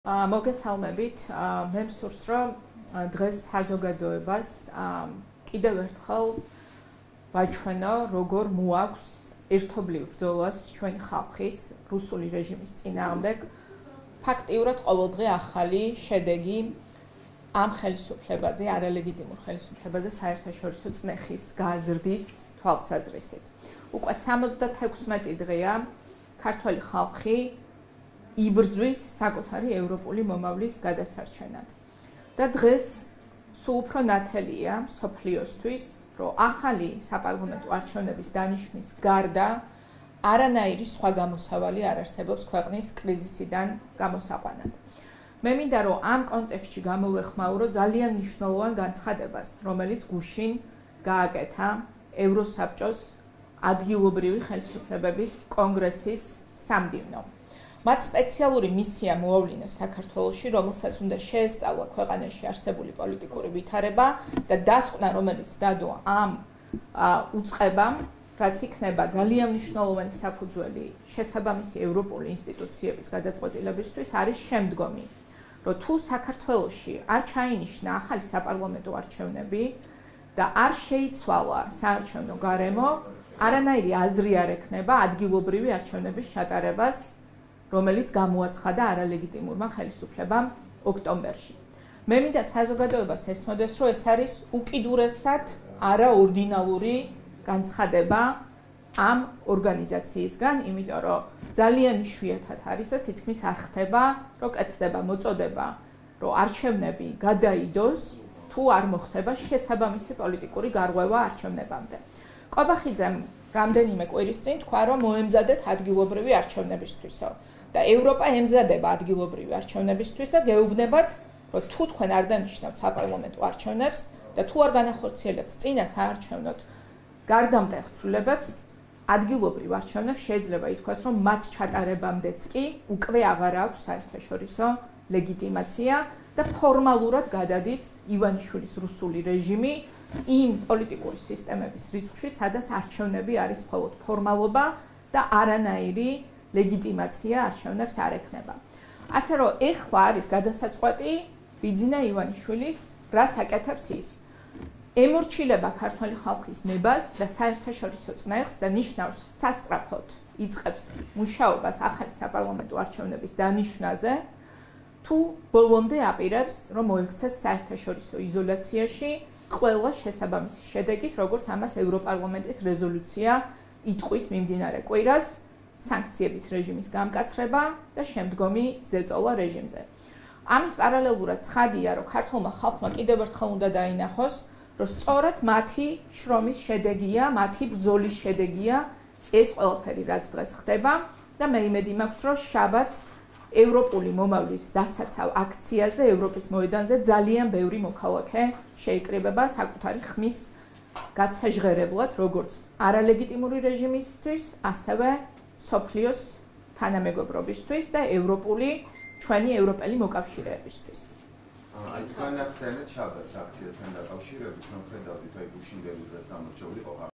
მოგესალმებით, მე მსურს რომ დღეს საზოგადოებას კიდევ ერთხელ ვაჩვენო, როგორ მოაქვს ერთობლივ ბრძოლას ჩვენი ხალხის რუსული რეჟიმის წინააღმდეგ ფაქტიურად ყოველდღე ახალი შედეგი ამ ხელისუფლებაზე, არალეგიტიმურ ხელისუფლებაზე საერთაშორისო წნეხის გაზრდის თვალსაზრისით. უკვე 76 დღეა ქართველი ხალხი იბრძვის საკუთარი ევროპული მომავლის გადასარჩენად. და დღეს სულ უფრო ნათელია მსოფლიოსთვის, რომ ახალი საპარლამენტო არჩევნების დანიშვნის გარდა არანაირი სხვა გამოსავალი არ არსებობს ქვეყნის კრიზისიდან გამოსაყვანად. მე მინდა რომ ამ კონტექსტში გამოვეხმაურო ძალიან მნიშვნელოვან განცხადებას, რომელიც გუშინ გააკეთა ევროსაბჭოს ადგილობრივი ხელისუფლებების კონგრესის სამდივნო. მათ სპეციალური მისია მოავლინეს საქართველოში, რომელსაც უნდა შეესწავლა ქვეყანაში არსებული პოლიტიკური ვითარება და დასკვნა, რომელიც დადო ამ უწყებამ, რაც იქნება ძალიან მნიშვნელოვანი საფუძველი შესაბამისი ევროპული ინსტიტუციების გადაწყვეტილებისთვის, არის შემდგომი, რომ თუ საქართველოში არ ჩაინიშნა ახალი საპარლამენტო არჩევნები და არ შეიცვალა საარჩევნო გარემო, არანაირი აზრი არ ექნება ადგილობრივი არჩევნების ჩატარებას, რომელიც გამოაცხადა არალეგიტიმურმა ხელისუფლებამ ოქტომბერში. მე მინდა საზოგადოებას ესმოდეს, რომ ეს არის უკიდურესად არაორდინალური განცხადება ამ ორგანიზაციისგან, იმიტომ რომ ძალიან იშვიათად არის და თითქმის არ ხდება, რომ კეთდება მოწოდება, რომ არჩევნები გადაიდოს, თუ არ მოხდება შესაბამისი პოლიტიკური გარღვევა არჩევნებამდე. კობახიძემ რამდენიმე კვირის წინ თქვა, რომ მოემზადეთ ადგილობრივი არჩევნებისთვისო. და ევროპა ემზადება ადგილობრივი არჩევნებისთვის და გეუბნებათ, რომ თუ თქვენ არ დანიშნავთ საპარლამენტო არჩევნებს და თუ არ განახორციელებთ წინა საარჩევნოდ გარდამტეხ ცვლილებებს, ადგილობრივ არჩევნებს შეიძლება ითქვას, რომ მათ ჩატარებამდეც კი უკვე აღარ აქვს საერთაშორისო ლეგიტიმაცია და ფორმალურად გადადის ივანიშვილის რუსული რეჟიმი იმ პოლიტიკური სისტემების რიცხვში, სადაც არჩევნები არის მხოლოდ ფორმალობა და არანაირი ლეგიტიმაცია არჩევნებს არ ექნება. ასე რომ ეხლა არის გადასაწყვეტი ბიძინა ივანიშვილის, რას აკეთებს ის. ემორჩილება ქართველი ხალხის ნებას და საერთაშორისო წნეხს და ნიშნავს სასწრაფოდ იწყებს მუშაობას ახალი საპარლამენტო არჩევნების დანიშვნაზე, თუ ბოლომდე აპირებს, რომ მოექცეს საერთაშორისო იზოლაციაში ყველა შესაბამისი შედეგით, როგორც ამას ევროპარლამენტის რეზოლუცია იტყვის მიმდინარე კვირას, სანქციების რეჟიმის გამკაცრება და შემდგომი ზეწოლა რეჟიმზე. ამის პარალელურად ცხადია, რომ ქართულმა ხალხმა კიდევ ერთხელ უნდა დაინახოს, რომ სწორედ მათი შრომის შედეგია, მათი ბრძოლის შედეგია ეს ყველაფერი, რაც დღეს ხდება და მე იმედი მაქვს, რომ შაბათს ევროპული მომავლის დასაცავ აქციაზე ევროპის მოედანზე ძალიან ბევრი მოქალაქე შეიკრიბება საკუთარი ხმის გასაჟღერებლად, როგორც არალეგიტიმური რეჟიმისთვის, ასევე სოფლიოს თანამეგობრობისთვის და ევროპული ჩვენი ევროპელი მოკავშირეებისთვის. აი თქვენ ახსენეთ შაბათს აქციასთან დაკავშირებით, რომ ხედავთ, აი გუშინდელი დღეს გამორჩეული ყოფა.